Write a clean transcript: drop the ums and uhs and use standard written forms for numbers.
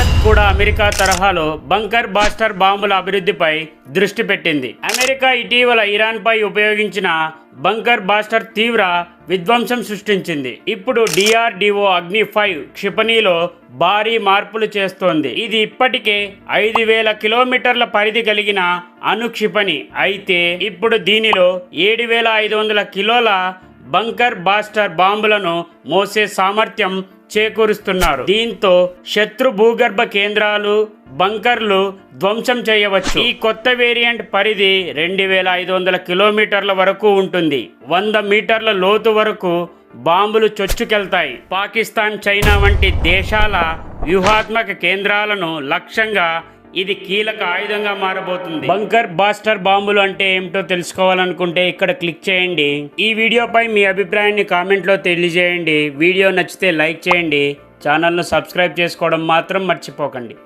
భారత్ కూడా అమెరికా తరహాలో bunker buster బాంబుల అభివృద్ధిపై దృష్టి పెట్టింది. అమెరికా ఇటీవల ఇరాన్పై ఉపయోగించిన బంకర్ బాస్టర్ తీవ్ర విధ్వంసం సృష్టించింది. ఇప్పుడు DRDO అగ్ని 5 క్షిపణిలో భారీ మార్పులు చేస్తోంది. ఇది ఇప్పటికే 5,000 కిలోమీటర్ల పరిధి కలిగిన అణు క్షిపణి అయితే ఇప్పుడు దీనిలో 7,500 కిలోల బంకర్ బాస్టర్ బాంబులను మోసే సామర్థ్యం చేకూరుస్తున్నారు. దీంతో శత్రు భూగర్భ కేంద్రాలు, బంకర్లు ధ్వంసం చేయవచ్చు. ఈ కొత్త వేరియంట్ పరిధి 2,500 కిలోమీటర్ల వరకు ఉంటుంది. 100 మీటర్ల లోతు వరకు బాంబులు చొచ్చుకెళ్తాయి. పాకిస్తాన్, చైనా వంటి దేశాల వ్యూహాత్మక కేంద్రాలను లక్ష్యంగా ఇది కీలక ఆయుధంగా మారబోతుంది. బంకర్ బాస్టర్ బాంబులు అంటే ఏమిటో తెలుసుకోవాలనుకుంటే ఇక్కడ క్లిక్ చేయండి. ఈ వీడియోపై మీ అభిప్రాయాన్ని కామెంట్లో తెలియజేయండి. వీడియో నచ్చితే లైక్ చేయండి. ఛానల్ను సబ్స్క్రైబ్ చేసుకోవడం మాత్రం మర్చిపోకండి.